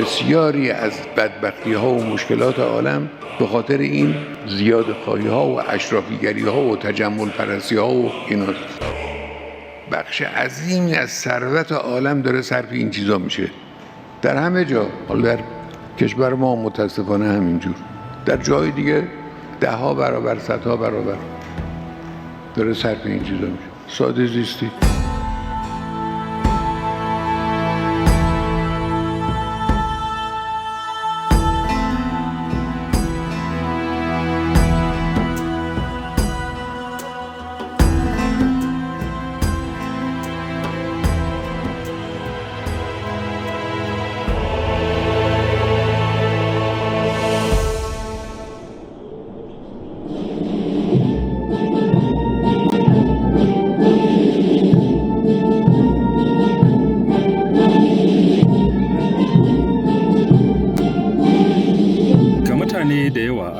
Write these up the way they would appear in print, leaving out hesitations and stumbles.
بسیاری از بدبختی‌ها و مشکلات عالم به خاطر این زیادخواهی‌ها و اشرافیگری‌ها و تجمل پرستی‌ها و ایناست. بخش عظیمی از ثروت عالم داره صرف این چیزا میشه در همه جا. حالا در کشور ما متاسفانه همینجور، در جای دیگه 10 برابر 100 برابر داره صرف این چیزا میشه. ساده زیستی.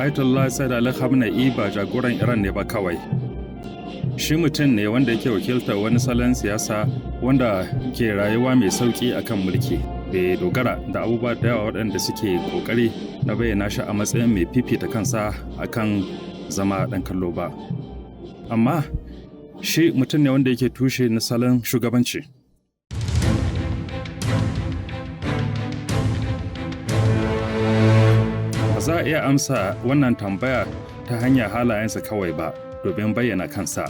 Ayatollah Sayyid Khamenei ba jagoran Iran ne ba kawai. Shi mutum ne wanda yake wakiltar wani salon siyasa wanda ke rayuwa mai sauki akan mulki. Bai dogara da abubuwa da yawa waɗanda suke ƙoƙari na bayyana shi a matsayin mai fifita kansa akan zama ɗan kallo ba. Amma shi mutum ne wanda yake tushe na salon shugabanci. Za a iya amsa wannan tambaya ta hanyar halayensa kawai ba domin bayyana kansa.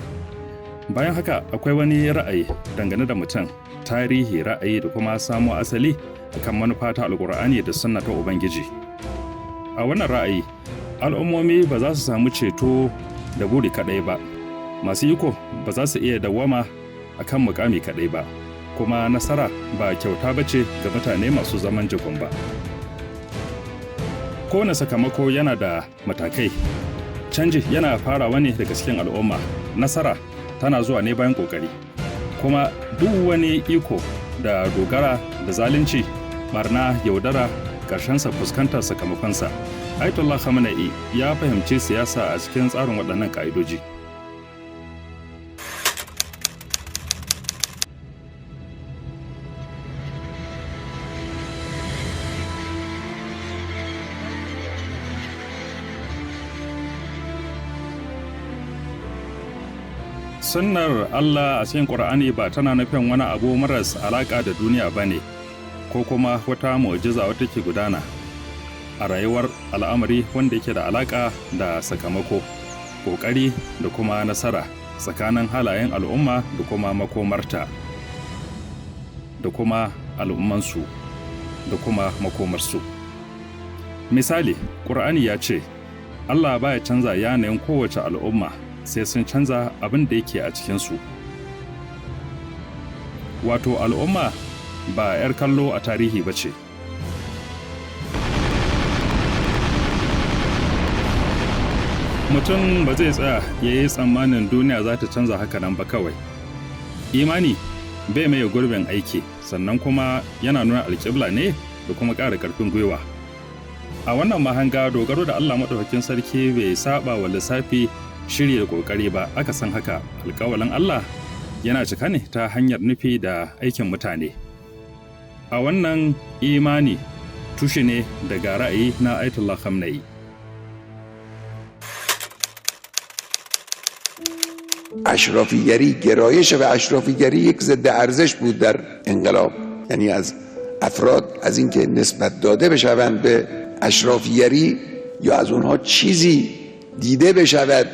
Bayan haka akwai wani ra'ayi dangane da mutum, tarihi, ra'ayi da kuma samo asali akan manufa ta Alƙur'ani da sunna ta Ubangiji. A wannan ra'ayi, al'ummomi ba za su samu ceto da buri kaɗai ba, masu iko ba za su iya dawwama akan mukami kaɗai ba, kuma nasara ba kyauta ba ce ga mutane masu zaman jikun ba. Kowane sakamako yana da matakai. Canji yana farawa ne daga cikin al'umma. Nasara tana zuwa ne bayan ƙoƙari. Kuma duk wani iko da dogara da zalunci, barna, yaudara, ƙarshensa fuskantar sakamakonsa. Ayatollah Khamenei ya fahimci siyasa a cikin tsarin waɗannan ƙa'idoji. Sunnar Allah a cikin Ƙur'ani ba tana nufin wani abu maras alaƙa da duniya ba ne, ko kuma wata mu'jiza wata ke gudana a rayuwar al'amari wanda yake da alaƙa da sakamako, ƙoƙari da kuma nasara tsakanin halayen al'umma da kuma makomarta, da kuma al'ummansu, da kuma makomarsu. Misali, Ƙur'ani ya ce, Allah baya canza yanayin kowace al'umma sai sun canza abin da yake a cikinsu. Wato al'umma ba 'yar kallo a tarihi ba ce. Mutum ba zai tsaya ya yi tsammanin duniya za ta canza haka nan ba kawai. Imani bai mai gurbin aiki, sannan kuma yana nuna alƙibla ne da kuma ƙara ƙarfin gwiwa. A wannan mahanga dogaro da Allah maɗaukakin sarki bai saba wa lissafi, shiri da ƙoƙari ba, aka san haka alƙawalin Allah yana cika ne ta hanyar nufi da aikin mutane. A wannan imani tushe ne daga ra'ayi na Ayatollah Khamenei. اشرافیگری، گرایش به اشرافیگری یک ضد ارزش بود در انقلاب. یعنی از افراد از اینکه نسبت داده بشوند به اشرافیگری یا از اونها چیزی دیده بشود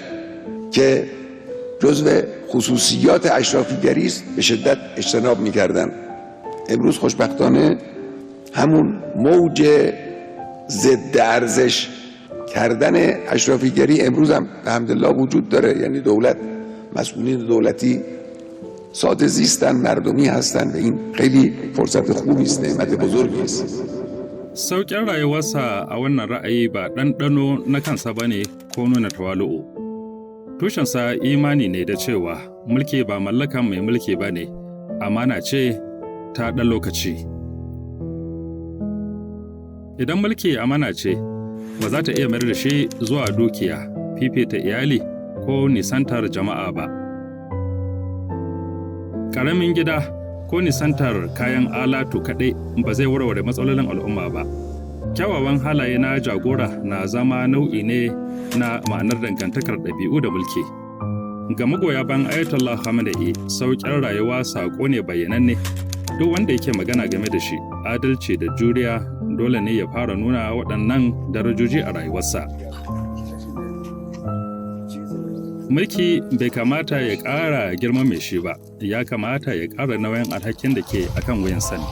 که جزو خصوصیات اشرافیگری است به شدت اجتناب می‌کردند. امروز خوشبختانه همون موج ضد ارزش کردن اشرافیگری امروز هم الحمدلله وجود داره. یعنی دولت، مسئولین دولتی ساده زیستن، مردمی هستن و این خیلی فرصت خوبی است، نعمت بزرگی است. Sauƙin rayuwarsa a wannan ra'ayi ba ɗanɗano na kansa ba ne ko nuna tawalu'u. Tushensa imani ne da cewa mulki ba mallakan mai mulki ba ne, amana ce ta ɗan lokaci. Idan mulki amana ce, ba za ta iya mayar da shi zuwa dukiya, fifita iyali ko nisantar jama'a ba. Ƙaramin gida ko nisantar kayan alatu kaɗai ba zai warware matsalolin al'umma ba. Kyawawan halaye na jagora na zama nau'i ne na ma'anar dangantakar ɗabi'u da mulki. Ga magoya bayan Ayatollah Khamenei, sauƙin rayuwa saƙo ne bayyananne. Duk wanda yake magana game da shi, adalci da juriya dole ne ya fara nuna waɗannan darajoji a rayuwarsa. Mulki bai kamata ya ƙara girma mai shi ba, ya kamata ya ƙara nauyin alhakin da ke akan wuyan sani.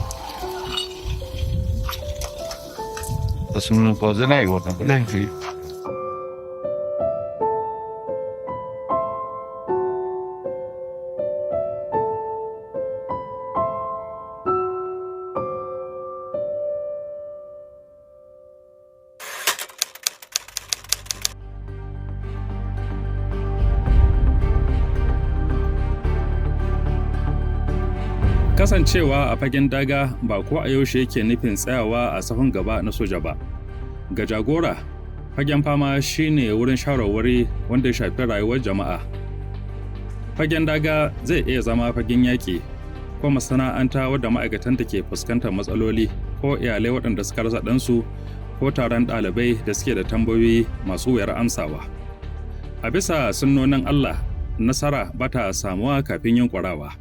Kasancewa a fagen daga ba ko a yaushe yake nufin tsayawa a sahun gaba na soja ba. Ga jagora, fagen fama shine wurin shawarwari wanda ya shafi rayuwar jama'a. Fagen daga zai iya zama fagen yaƙi ko masana'anta wadda ma'aikatanta ke fuskantar matsaloli ko iyalai waɗanda suka rasa ɗansu ko taron ɗalibai da suke da tambayoyi masu wuyar amsawa. A bisa sunnonin Allah, nasara ba ta samuwa kafin yin ƙwarawa.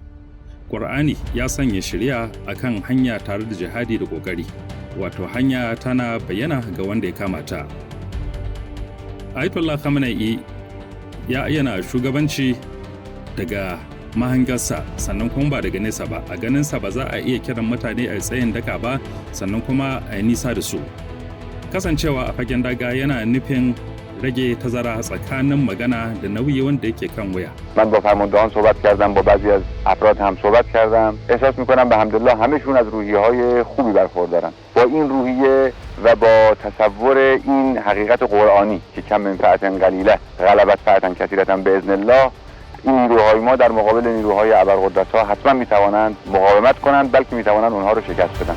Ƙur'ani ya sanya shari'a akan hanya tare da jihadi da ƙoƙari, wato hanya tana bayyana ga wanda ya kamata. Ayatollah Khamenei ya ayyana shugabanci daga mahangarsa sannan kuma ba daga nesa ba. A ganinsa ba za a iya kiran mutane a tsayin daka ba sannan kuma a yi nisa da su. Kasancewa a fagen daga yana nufin rage tazara tsakanin magana da nauyi wanda yake kan waya. من با فرماندهان صحبت کردم، با بعضی از افراد هم صحبت کردم. احساس می‌کنم به حمدالله همه‌شون از روحیه‌های خوبی برخوردارن. با این روحیه و با تصور این حقیقت قرآنی که کم منفعت قلیله غلبت فعتا کثیرة باذن الله، این نیروهای ما در مقابل نیروهای ابرقدرت‌ها حتما می‌توانند مقاومت کنند، بلکه می‌توانند اونها رو شکست بدن.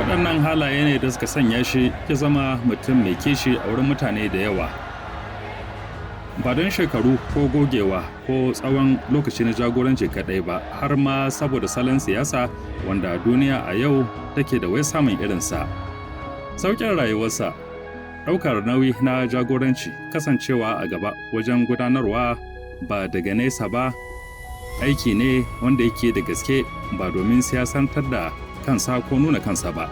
Waɗannan halaye ne da suka sanya shi ya zama mutum mai kishi a wurin mutane da yawa. Ba don shekaru ko gogewa ko tsawon lokaci na jagoranci kaɗai ba, har ma saboda salon siyasa wanda duniya a yau take da wai samun irinsa. Sauƙin rayuwarsa, ɗaukar nauyi na jagoranci, kasancewa a gaba wajen gudanarwa ba daga nesa ba, aiki ne wanda yake da gaske ba domin siyasantar da kansa ko nuna kansa ba.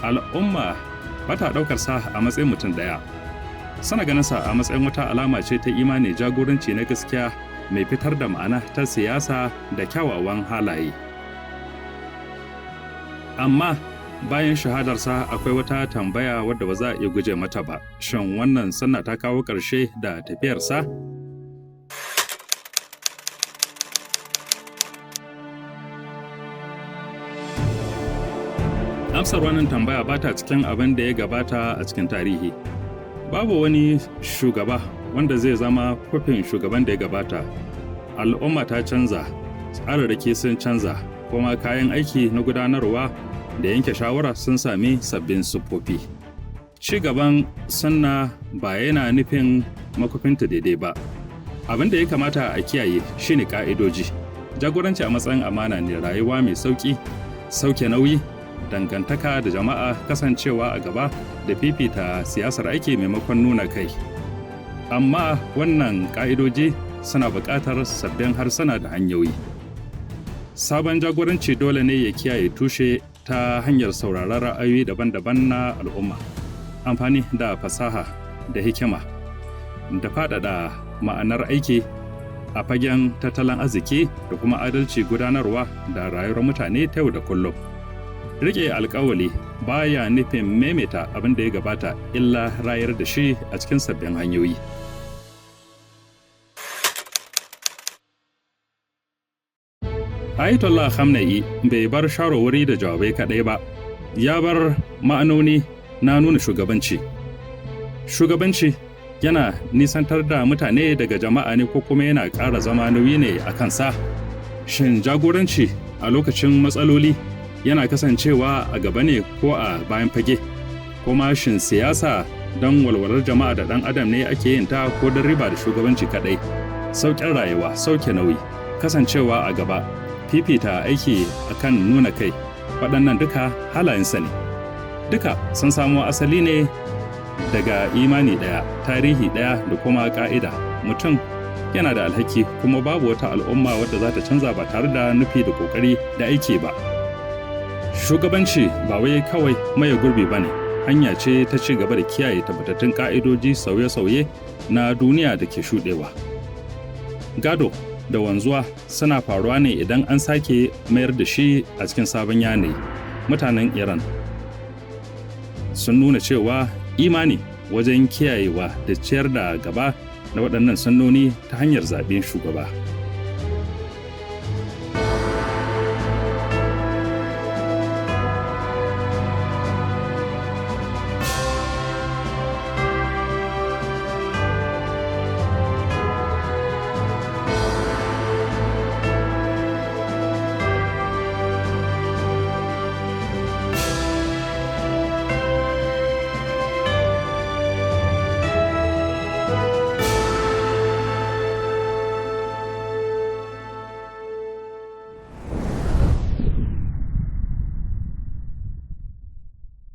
Al'umma ba ta ɗaukar sa a matsayin mutum ɗaya. Sana ganin sa a matsayin wata alama ce ta imani jagoranci na gaskiya mai fitar da ma'ana ta siyasa da kyawawan halaye. Amma bayan shahadarsa akwai wata tambaya wadda ba za a iya guje mata ba. Shin wannan sunna ta kawo ƙarshe da tafiyarsa? Amsar wannan tambaya ba ta cikin abin da ya gabata a cikin tarihi. Babu wani shugaba wanda zai zama kwafin shugaban da ya gabata. Al'umma ta canza, tsararraki sun canza, kuma kayan aiki na gudanarwa da yanke shawara sun sami sabbin siffofi. Ci gaban sunna ba yana nufin makwafinta daidai ba. Abin da ya kamata a kiyaye shine ka'idoji. Jagoranci a matsayin amana ne, rayuwa mai sauki, sauke nauyi, dangantaka da jama'a, kasancewa a gaba da fifita siyasar aiki maimakon nuna kai. Amma wannan ƙa'idoji suna buƙatar sabbin harsuna da hanyoyi. Sabon jagoranci dole ne ya kiyaye tushe ta hanyar sauraron ra'ayoyi daban-daban na al'umma, amfani da fasaha da hikima, da faɗaɗa ma'anar aiki a fagen tattalin arziki da kuma adalci gudanarwa da rayuwar mutane ta yau da kullum. Rike alkawali baya nufin maimaita abin da ya gabata, illa rayar da shi a cikin sabbin hanyoyi. Ayatollah Khamenei bai bar shawarwari da jawabai kaɗai ba, ya bar ma'anoni na nuna shugabanci. Shugabanci yana nisantar da mutane daga jama'a ne ko kuma yana ƙara zama nauyi ne a kansa? Shin jagoranci a lokacin matsaloli yana kasancewa a gaba ne ko a bayan fage? Kuma shin siyasa don walwalar jama'a da ɗan adam ne ake yin ta ko don riba da shugabanci kaɗai? Sauƙin rayuwa, sauke nauyi, kasancewa a gaba, fifita aiki akan nuna kai, waɗannan duka halayensa ne. Duka sun samo asali ne daga imani ɗaya, tarihi ɗaya da kuma ƙa'ida. Mutum yana da alhaki kuma babu wata al'umma wadda za ta canza ba tare da nufi da ƙoƙari da aiki ba. Shugabanci ba wai kawai maye gurbi ba ne, hanya ce ta ci gaba da kiyaye tabbatattun ƙa'idoji sauye-sauye na duniya da ke shuɗewa. Gado da wanzuwa suna faruwa ne idan an sake mayar da shi a cikin sabon yanayi. Mutanen Iran sun nuna cewa imani wajen kiyayewa da ciyar da gaba na waɗannan sunnoni ta hanyar zaɓen shugaba.